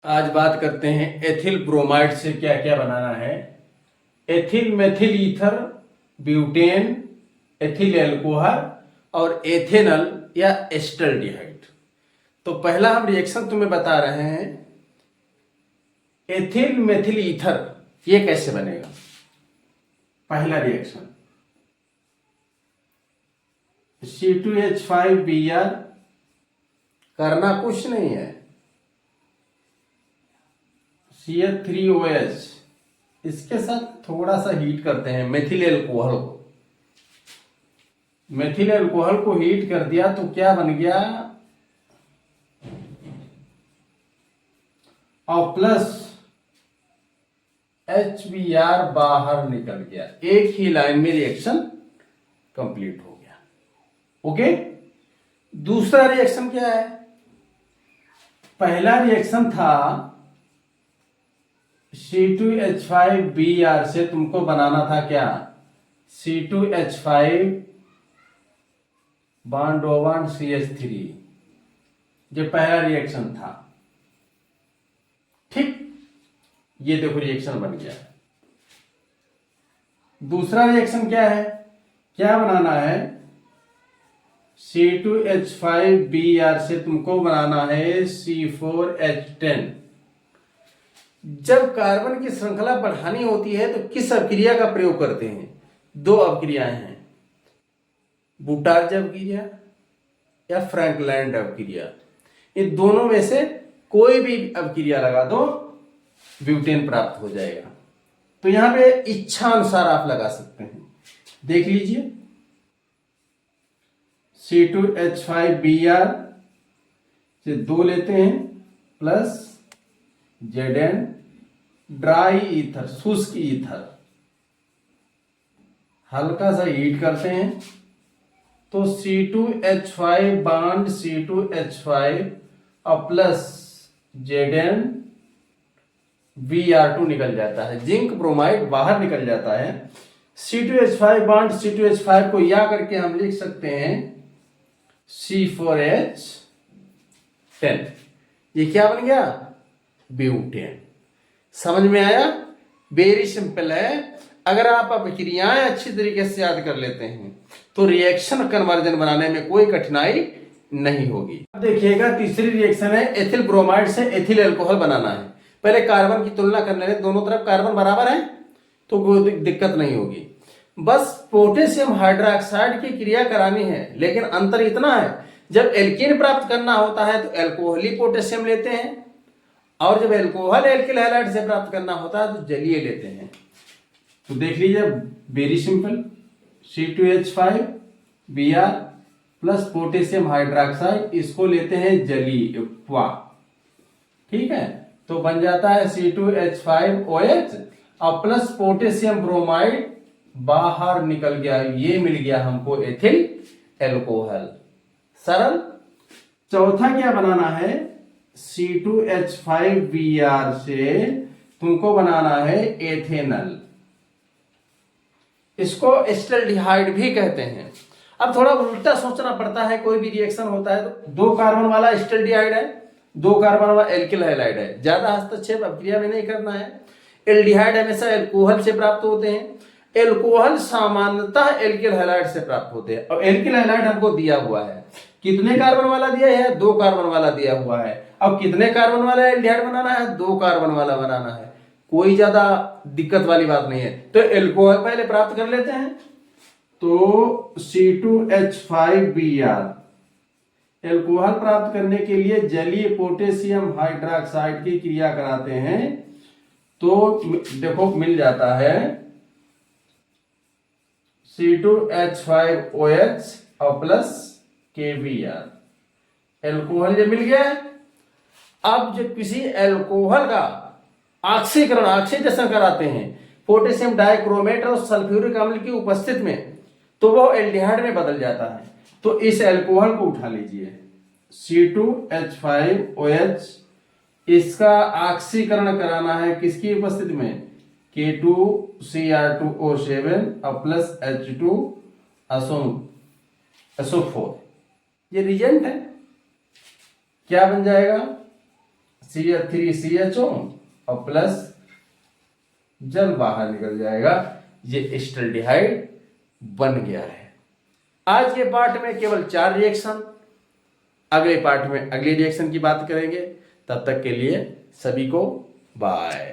आज बात करते हैं एथिल ब्रोमाइड से क्या क्या बनाना है। Ethyl methyl ether, butane, ethyl alcohol और एथेनल या एस्टल्डिहाइड। तो पहला हम रिएक्शन तुम्हें बता रहे हैं, एथिल मेथिल ईथर ये कैसे बनेगा। पहला रिएक्शन C2H5Br, करना कुछ नहीं है, CH3OH, इसके साथ थोड़ा सा हीट करते हैं मेथिल एल्कोहल को। मेथिल एल्कोहल को हीट कर दिया तो क्या बन गया, और प्लस HBr बाहर निकल गया। एक ही लाइन में रिएक्शन कंप्लीट हो गया। ओके, दूसरा रिएक्शन क्या है। पहला रिएक्शन था C2H5Br से तुमको बनाना था क्या, C2H5 bond O bond CH3। ये पहला रिएक्शन था, ठीक। ये देखो रिएक्शन बन गया। दूसरा रिएक्शन क्या है, क्या बनाना है, C2H5Br से तुमको बनाना है C4H10। जब कार्बन की श्रृंखला बढ़ानी होती है तो किस अभिक्रिया का प्रयोग करते हैं। दो अभिक्रियाएं हैं, बुटार्ज अभिक्रिया या फ्रैंकलैंड अभिक्रिया। इन दोनों में से कोई भी अभिक्रिया लगा दो, ब्यूटेन प्राप्त हो जाएगा। तो यहां पे इच्छा अनुसार आप लगा सकते हैं। देख लीजिए, C2H5Br से 2 लेते हैं प्लस Zn, ड्राई ईथर, शुष्क ईथर, हल्का सा हीट करते हैं तो C2H5 बॉन्ड C2H5 और प्लस Zn Br2 निकल जाता है, जिंक ब्रोमाइड बाहर निकल जाता है। C2H5 बॉन्ड C2H5 को या करके हम लिख सकते हैं C4H10। ये क्या बन गया, ब्यूटेन। समझ में आया, वेरी सिंपल है। अगर आप अभिक्रियाएं अच्छी तरीके से याद कर लेते हैं तो रिएक्शन कन्वर्जन बनाने में कोई कठिनाई नहीं होगी। अब देखिएगा, तीसरी रिएक्शन है एथिल ब्रोमाइड से एथिल अल्कोहल बनाना है। पहले कार्बन की तुलना करने में, दोनों तरफ कार्बन बराबर है तो कोई दिक्कत नहीं होगी। बस पोटेशियम हाइड्रोक्साइड की क्रिया करानी है, लेकिन अंतर इतना है, जब एल्कीन प्राप्त करना होता है तो एल्कोहली पोटेशियम लेते हैं, और जब एल्कोहल एल्किल हैलाइड से प्राप्त करना होता है तो जलीय लेते हैं। तो देख लीजिए, very simple, C2H5Br plus potassium hydroxide, इसको लेते हैं जलीय, ठीक है। तो बन जाता है C2H5OH और प्लस पोटेशियम ब्रोमाइड बाहर निकल गया, ये मिल गया हमको एथिल एल्कोहल। सरल। चौथा क्या बनाना है, C2H5Br से तुमको बनाना है एथेनल। इसको एस्टल्डिहाइड भी कहते हैं। अब थोड़ा उल्टा सोचना पड़ता है, कोई भी रिएक्शन होता है तो 2 कार्बन वाला एस्टल्डिहाइड है, 2 कार्बन वाला एल्किल हैलाइड है। ज्यादा हस्तक्षेप अभिक्रिया में नहीं करना है। एल्डिहाइड हमेशा एल्कोहल से प्राप्त होते हैं, एल्कोहल सामान्यतः एल्किल हैलाइड से प्राप्त होते हैं। और एल्किल हैलाइड हमको दिया हुआ है, कितने कार्बन वाला दिया है, 2 कार्बन वाला दिया हुआ है। अब कितने कार्बन वाला एल्डिहाइड बनाना है, 2 कार्बन वाला बनाना है। कोई ज्यादा दिक्कत वाली बात नहीं है। तो एल्कोहल पहले प्राप्त कर लेते हैं, तो C2H5Br एल्कोहल प्राप्त करने के लिए जलीय पोटेशियम हाइड्रोक्साइड की क्रिया कराते हैं, तो देखो मिल जाता है C2H5OH और प्लस KBr। एल्कोहल जब मिल गया, अब जब किसी एल्कोहल का ऑक्सीकरण, ऑक्सीडेशन कराते हैं पोटेशियम डाइक्रोमेट और सल्फ्यूरिक अम्ल की उपस्थिति में, तो वो एल्डिहाइड में बदल जाता है। तो इस एल्कोहल को उठा लीजिए, C2H5OH, इसका ऑक्सीकरण कराना है किसकी उपस्थिति में, K2Cr2O7 और प्लस H2SO4। ये रिएजेंट है, क्या बन जाएगा CH3CHO और प्लस जल बाहर निकल जाएगा। ये एस्टल्डिहाइड बन गया है। आज के पार्ट में केवल 4 रिएक्शन, अगले पार्ट में अगली रिएक्शन की बात करेंगे। तब तक के लिए सभी को बाय।